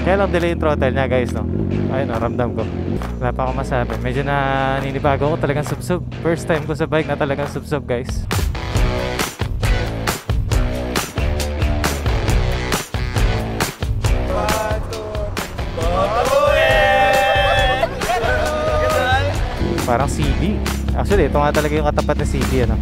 Kaya lang delay yung throttle niya guys, no? Ayun, no, ramdam ko. Wala pa akong masabi. Medyo naninibago ko talagang sub-sub. First time ko sa bike na talagang sub-sub guys. Parang CD. Actually, ito nga talaga yung katapat na CD, ano?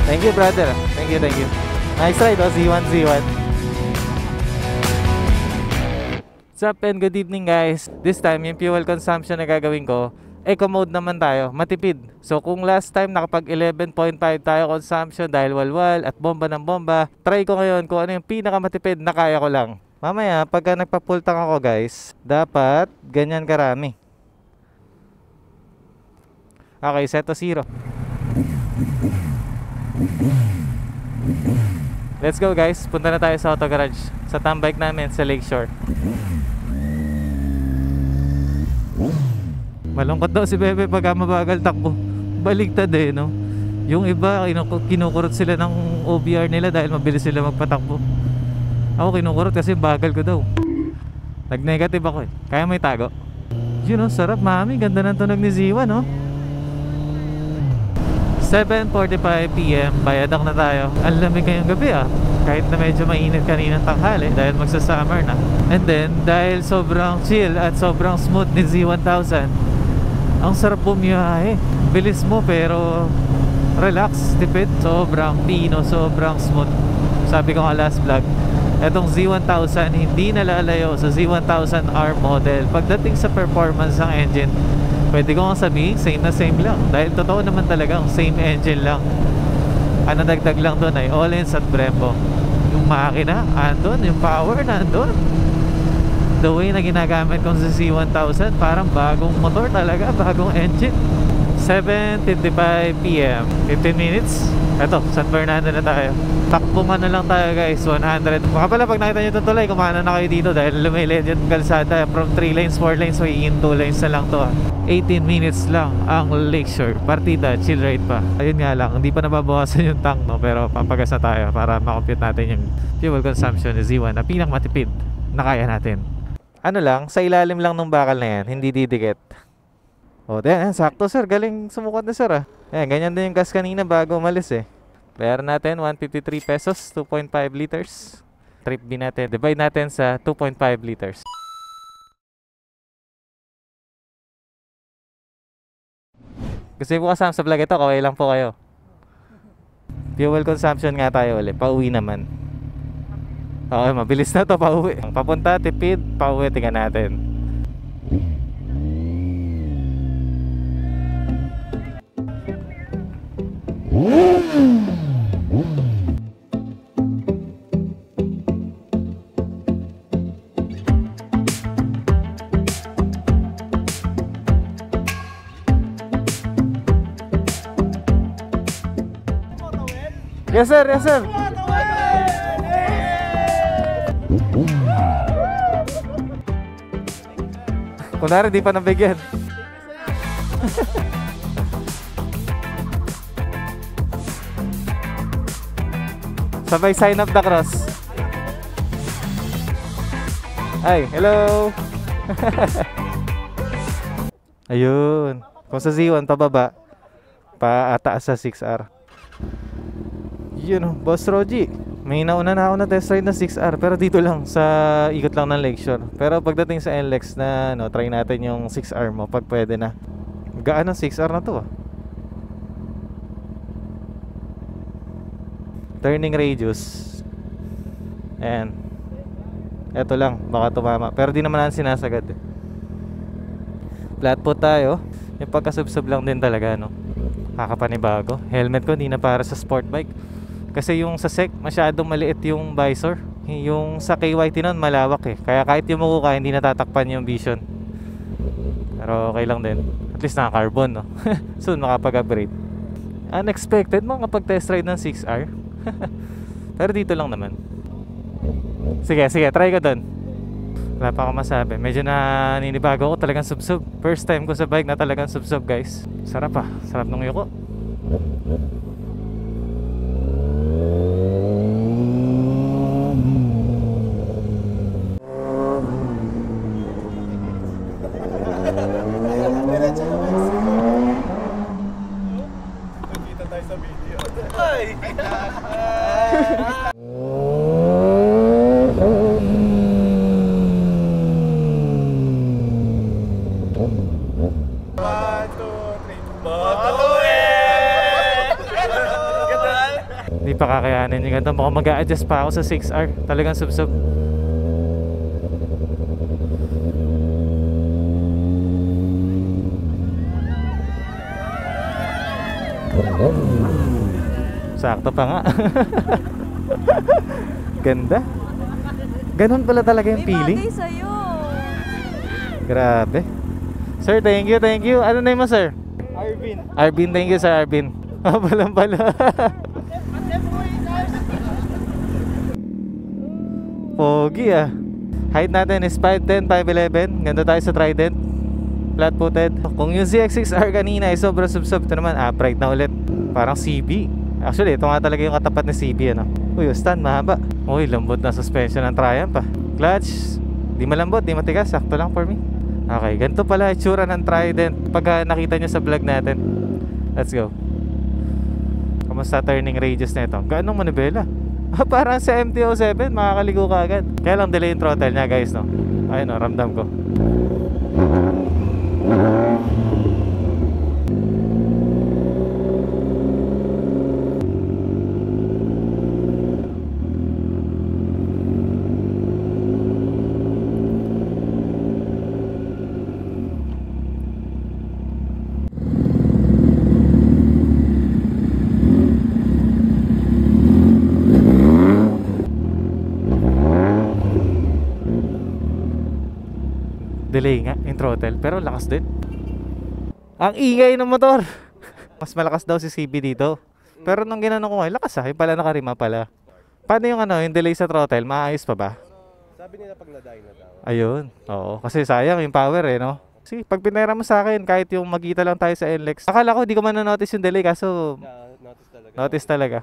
Thank you, brother. Thank you, thank you. Nice ride, oh. Z1, Z1. What's up and good evening, guys. This time, yung fuel consumption na gagawin ko, eco mode naman tayo, matipid. So kung last time nakapag 11.5 tayo consumption dahil walwal at bomba ng bomba, try ko ngayon kung ano yung pinakamatipid na kaya ko lang. Mamaya, pagka nagpa-full tank ako guys, dapat ganyan karami. Okay, set to 0. Let's go guys, punta na tayo sa auto garage, sa tambike namin sa Lakeshore. Malungkot daw si Bebe pagka mabagal takbo. Baligtad eh, no? Yung iba, kinukurot sila ng OBR nila dahil mabilis sila magpatakbo. Ako kinukurot kasi bagal ko daw. Nag-negative ako eh. Kaya may tago. Yun know, sarap mami. Ganda ng tunog ni Ziwa, no? 7:45 PM, bayadak na tayo. Ang lamig ngayong gabi ah. Kahit na medyo mainit kaninang tanghali dahil magsa-summer na. And then, dahil sobrang chill at sobrang smooth ni Z1000, ang sarap bumiyahe. Bilis mo pero relax, tipid. Sobrang pino, sobrang smooth. Sabi ko nga last vlog, etong Z1000 hindi nalalayo sa Z1000R model. Pagdating sa performance ng engine, pwede ko nga sabihin same na same lang. Dahil totoo naman talagang same engine lang. Ang nadagdag lang doon ay Öhlins at Brembo. Yung makina, andun. Yung power, nandun. The way na ginagamit kong sa Z1000, parang bagong motor talaga, bagong engine. 7:55 PM, 15 minutes. Eto, San Fernando na tayo. Takbo na lang tayo guys, 100. Baka pala pag nakita nyo itong tulay, kumana na kayo dito dahil lumilid yung kalsada. From 3 lanes, 4 lanes, magiging 2 lanes na lang to. 18 minutes lang ang Lakeshore. Partida, chill ride pa. Ayun nga lang, hindi pa nababawasan yung tank, no? Pero pampagas na tayo para makompute natin yung fuel consumption ni Z1 na pinakamatipid na kaya natin. Ano lang, sa ilalim lang ng bakal na yan, hindi didikit. O, yan, sakto sir, galing sumukat na sir ah. Yan, ganyan din yung gas kanina bago umalis eh. Bayaran natin, 153 pesos, 2.5 liters. Trip B natin, divide natin sa 2.5 liters. Gusto po kasama sa vlog ito, kaway lang po kayo. Fuel consumption nga tayo ulit, pauwi naman. Okay, mabilis na to, pauwi. Papunta, tipid, pauwi, tingnan natin. Yes sir, yes sir. Kunwari di pa nabigyan. Sabay sign up the cross. Ay, hello. Ayun. Kung sa Z1 pababa, paataas sa 6R. Yun, Boss Roji. May nauna na ako na test ride na 6R, pero dito lang sa ikot lang ng Lakeshore. Pero pagdating sa NLEX na no, try natin yung 6R mo pag pwede na. Gaan ang 6R na to ah. Turning radius. Ayan. Eto lang, baka tumama. Pero di naman natin sinasagad eh. Flat foot tayo. Yung pagkasubsob lang din talaga, no. Kakapanibago. Helmet ko hindi na para sa sport bike. Kasi yung sa SEC, masyadong maliit yung visor. Yung sa KYT nun, malawak eh. Kaya kahit yumuko ka, hindi natatakpan yung vision. Pero okay lang din. At least naka-carbon, no? Soon makapag-upgrade. Unexpected makapag-test ride ng 6R. Pero dito lang naman. Sige, try ko dun. Wala pa akong masabi. Medyo naninibago ko talagang sub-sub. First time ko sa bike na talagang sub-sub guys. Sarap ah. Sarap nung yuko. Nakita tayo sa video. Ay! Hindi pa kakayanin yung ganito. Mukhang mag-a-adjust pa ako sa 6R. Talagang sub-sub. Sakto pa nga. Ganda. Ganun pala talaga yung feeling. May bagay sa'yo. Grabe. Sir, thank you, thank you. Ano name mo, sir? Arvin. Arvin, thank you, sir Arvin. Palang pala. Pogi ah. Height natin is 5'10", 5'11". Ganda tayo sa Trident. Flat footed. Kung yung ZX6R kanina ay sobrang sub-sub, ito naman upright na ulit. Parang CB. Actually, ito nga talaga yung katapat ni CB, ano. Uy, yung stand mahaba. Uy, lambot na suspension ng Triumph ah. Clutch, di malambot, di matigas. Sakto lang for me. Okay, ganito pala itsura ng Trident pag nakita nyo sa vlog natin. Let's go. Kamusta turning radius na ito? Gaanong manibela? Parang sa MT-07, makakaligo ka agad. Kaya lang delay yung throttle niya, guys, no? Ayun, no, ramdam ko. Delay nga yung throttle, pero lakas din. Ang ingay ng motor. Mas malakas daw si CB dito. Pero nung ginanong ko ngayon, lakas ah. Yung pala nakarima pala. Paano yung ano, yung delay sa throttle? Maayos pa ba? Sabi nila pag na-die na daw. Ayun. Oo. Kasi sayang yung power eh, no? Kasi pag pinera mo sa akin, kahit yung magkita lang tayo sa NLEX, akala ko di ko man na-notice yung delay, kaso Notice talaga. notice talaga.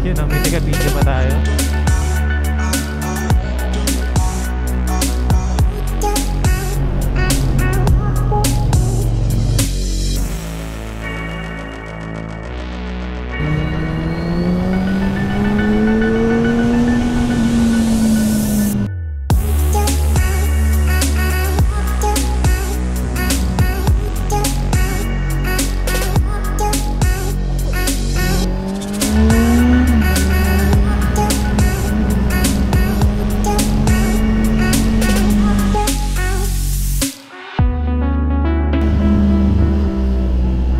Yun, may tiga-video pa tayo.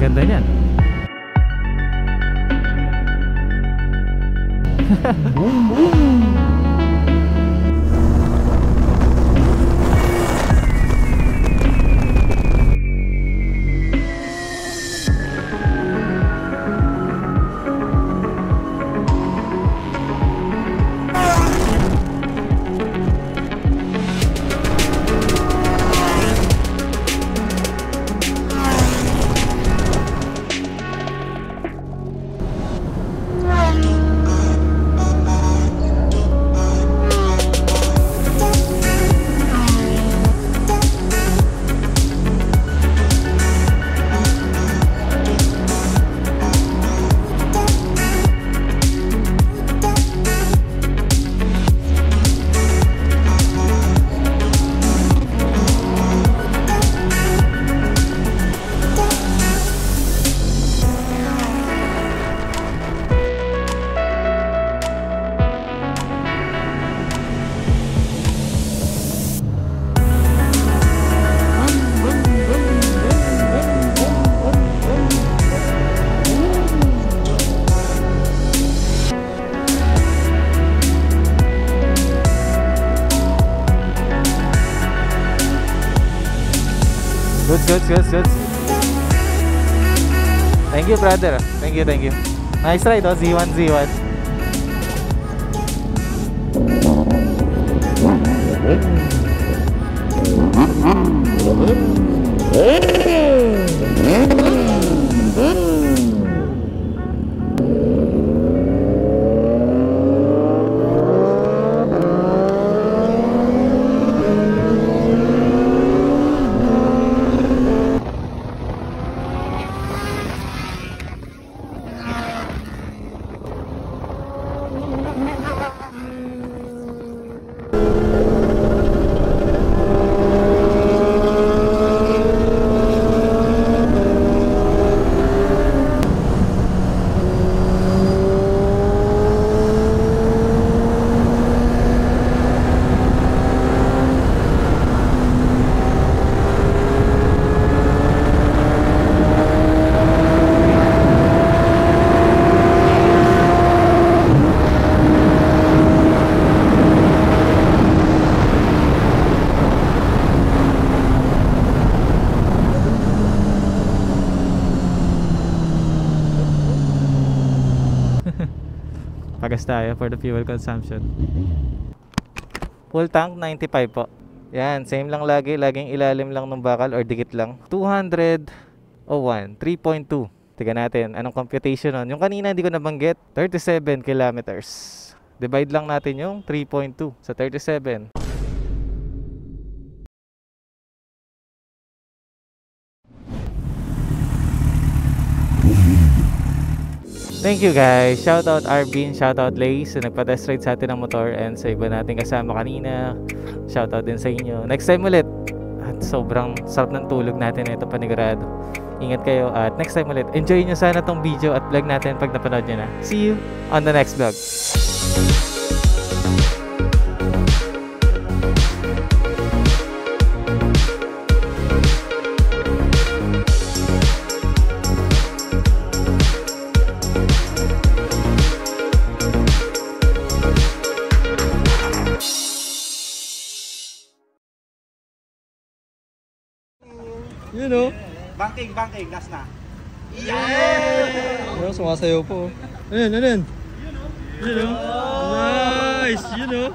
Ganda niyan. Goods. Thank you, brother. Thank you. Nice ride, oh. Z1. Pagas tayo for the fuel consumption. Full tank 95 po. Yan, same lang lagi, laging ilalim lang ng bakal or dikit lang. 201, 3.2. Tingnan natin anong computation nun. Yung kanina hindi ko nabanggit, 37 kilometers. Divide lang natin yung 3.2 sa 37. Thank you guys. Shoutout Arvin, shoutout Lace na nagpa-test ride sa atin ng motor, and sa iba natin kasama kanina. Shoutout din sa inyo. Next time ulit. At sobrang sarap ng tulog natin ito, panigurado. Ingat kayo at next time ulit. Enjoy nyo sana tong video at vlog natin pag napanood nyo na. See you on the next vlog. You know? Banking, last na. Yeah! Sumasayaw po. Ayun. You know? Nice! You know?